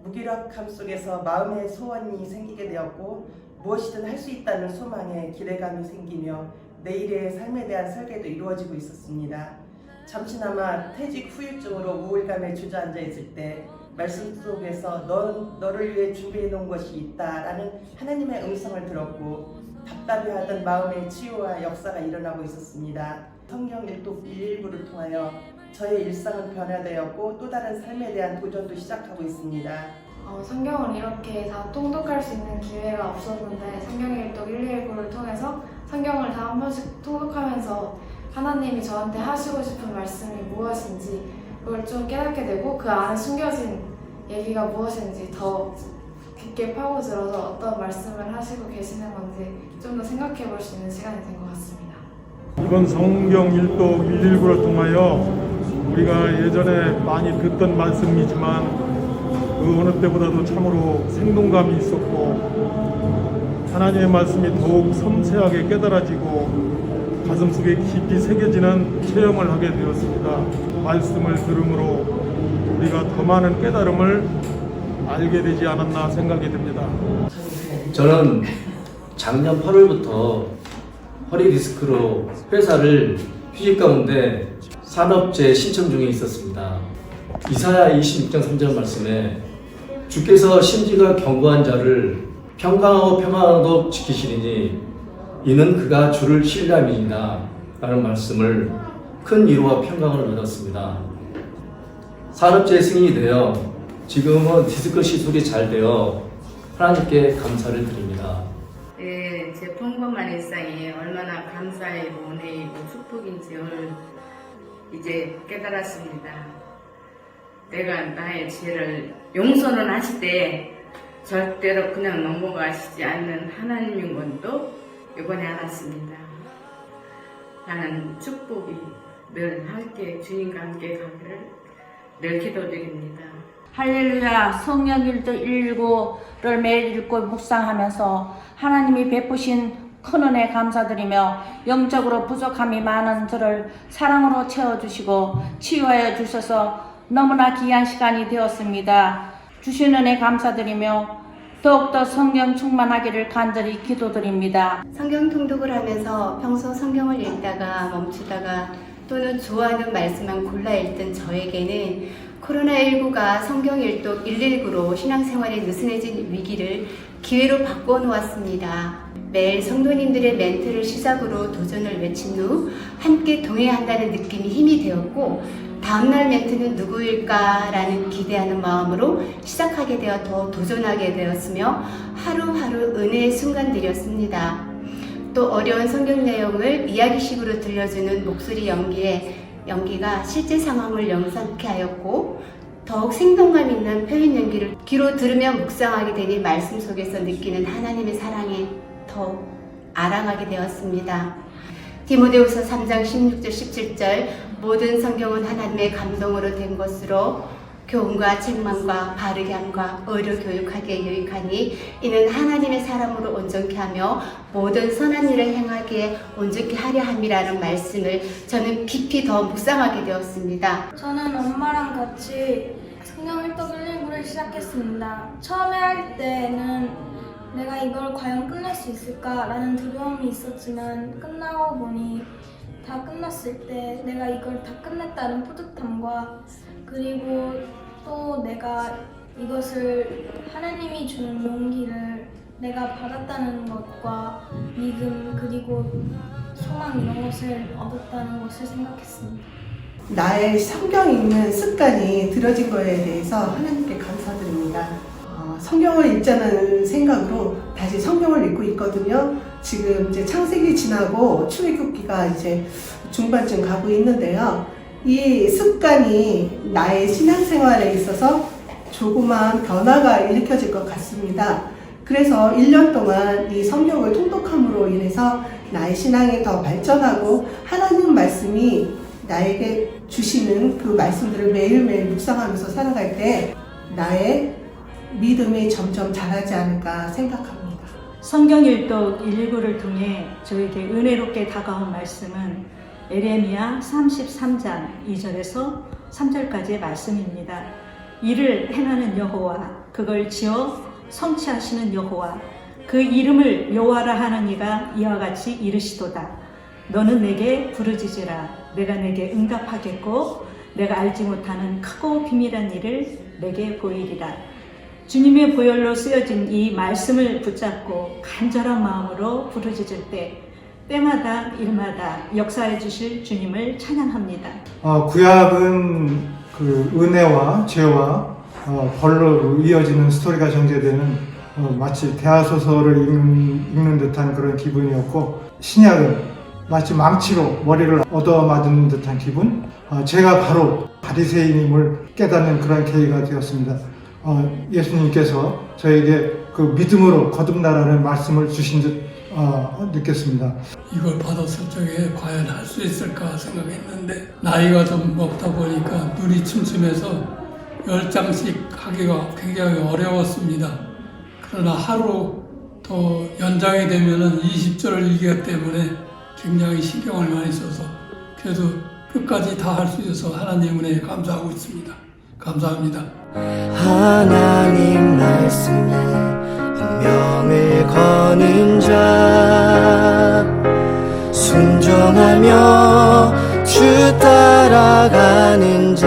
무기력함 속에서 마음의 소원이 생기게 되었고 무엇이든 할 수 있다는 소망에 기대감이 생기며 내일의 삶에 대한 설계도 이루어지고 있었습니다. 잠시나마 퇴직 후유증으로 우울감에 주저앉아 있을 때 말씀 속에서 너를 위해 준비해 놓은 것이 있다라는 하나님의 음성을 들었고 답답해하던 마음의 치유와 역사가 일어나고 있었습니다. 성경 일독 119를 통하여 저의 일상은 변화되었고 또 다른 삶에 대한 도전도 시작하고 있습니다. 성경을 이렇게 다 통독할 수 있는 기회가 없었는데 성경 일독 119를 통해서 성경을 다 한 번씩 통독하면서 하나님이 저한테 하시고 싶은 말씀이 무엇인지 그걸 좀 깨닫게 되고 그 안에 숨겨진 얘기가 무엇인지 더 깊게 파고들어서 어떤 말씀을 하시고 계시는 건지 좀 더 생각해 볼 수 있는 시간이 된 것 같습니다. 이번 성경 일독 119를 통하여 우리가 예전에 많이 듣던 말씀이지만 그 어느 때보다도 참으로 생동감이 있었고 하나님의 말씀이 더욱 섬세하게 깨달아지고 가슴속에 깊이 새겨지는 체험을 하게 되었습니다. 말씀을 들음으로 우리가 더 많은 깨달음을 알게 되지 않았나 생각이 듭니다. 저는 작년 8월부터 허리 디스크로 회사를 휴직 가운데 산업재해 신청 중에 있었습니다. 이사야 26장 3절 말씀에 주께서 심지가 견고한 자를 평강하고 평안하도 지키시리니 이는 그가 주를 신뢰함이니라 라는 말씀을 큰 위로와 평강을 얻었습니다. 산업재해 승인이 되어 지금은 디스크 시술이 잘 되어 하나님께 감사를 드립니다. 네, 제 평범한 일상이 얼마나 감사이고 은혜이고 축복인지 오늘 이제 깨달았습니다. 내가 나의 죄를 용서는 하시되 절대로 그냥 넘어가시지 않는 하나님인 것도 이번에 알았습니다. 나는 축복이 늘 함께 주님과 함께 가기를 늘 기도드립니다. 할렐루야. 성경 일독 119를 매일 읽고 묵상하면서 하나님이 베푸신 큰 은혜 감사드리며 영적으로 부족함이 많은 저를 사랑으로 채워주시고 치유하여 주셔서 너무나 귀한 시간이 되었습니다. 주신 은혜 감사드리며 더욱더 성경 충만하기를 간절히 기도드립니다. 성경 통독을 하면서 평소 성경을 읽다가 멈추다가 또는 좋아하는 말씀만 골라 읽던 저에게는 코로나19가 성경 일독 119로 신앙생활에 느슨해진 위기를 기회로 바꿔 놓았습니다. 매일 성도님들의 멘트를 시작으로 도전을 외친 후 함께 동행한다는 느낌이 힘이 되었고 다음날 멘트는 누구일까라는 기대하는 마음으로 시작하게 되어 더 도전하게 되었으며 하루하루 은혜의 순간들이었습니다. 또 어려운 성경 내용을 이야기식으로 들려주는 목소리 연기가 실제 상황을 영상케 하였고 더욱 생동감 있는 표현 연기를 귀로 들으며 묵상하게 되니 말씀 속에서 느끼는 하나님의 사랑에 더 알아가게 되었습니다. 디모데후서 3장 16절 17절 모든 성경은 하나님의 감동으로 된 것으로 교훈과 책망과 바르게 함과 의로 교육하기에 유익하니 이는 하나님의 사람으로 온전케 하며 모든 선한 일을 행하기에 온전케 하려 함이라는 말씀을 저는 깊이 더 묵상하게 되었습니다. 저는 엄마랑 같이 성경 일독 119를 시작했습니다. 처음에 할 때는 내가 이걸 과연 끝낼 수 있을까라는 두려움이 있었지만 끝나고 보니 다 끝났을 때 내가 이걸 다 끝냈다는 뿌듯함과 그리고 또 내가 이것을 하나님이 주는 용기를 내가 받았다는 것과 믿음 그리고 소망 이런 것을 얻었다는 것을 생각했습니다. 나의 성경 읽는 습관이 들어진 거에 대해서 하나님께 감사드립니다. 성경을 읽자는 생각으로 다시 성경을 읽고 있거든요. 지금 이제 창세기 지나고 출애굽기가 이제 중반쯤 가고 있는데요. 이 습관이 나의 신앙생활에 있어서 조그마한 변화가 일으켜질 것 같습니다. 그래서 1년 동안 이 성경을 통독함으로 인해서 나의 신앙이 더 발전하고 하나님 말씀이 나에게 주시는 그 말씀들을 매일매일 묵상하면서 살아갈 때 나의 믿음이 점점 자라지 않을까 생각합니다. 성경 일독 119를 통해 저에게 은혜롭게 다가온 말씀은 에레미야 33장 2절에서 3절까지의 말씀입니다. 이를 행하는 여호와, 그걸 지어 성취하시는 여호와, 그 이름을 여호와라 하는 이가 이와 같이 이르시도다. 너는 내게 부르짖으라. 내가 내게 응답하겠고 내가 알지 못하는 크고 비밀한 일을 내게 보이리라. 주님의 보혈로 쓰여진 이 말씀을 붙잡고 간절한 마음으로 부르짖을 때 때마다 일마다 역사해 주실 주님을 찬양합니다. 구약은 그 은혜와 죄와 벌로 이어지는 스토리가 전개되는 마치 대하소설을 읽는 듯한 그런 기분이었고, 신약은 마치 망치로 머리를 얻어맞은 듯한 기분, 제가 바로 바리새인임을 깨닫는 그런 계기가 되었습니다. 예수님께서 저에게 그 믿음으로 거듭나라는 말씀을 주신 듯 느꼈습니다. 이걸 받았을 적에 과연 할 수 있을까 생각했는데 나이가 좀 먹다 보니까 눈이 침침해서 10장씩 하기가 굉장히 어려웠습니다. 그러나 하루 더 연장이 되면은 20절을 읽기 때문에 굉장히 신경을 많이 써서 그래도 끝까지 다 할 수 있어서 하나님 은혜에 감사하고 있습니다. 감사합니다. 하나님 말씀에 운명을 거는 자, 순종하며 주 따라가는 자,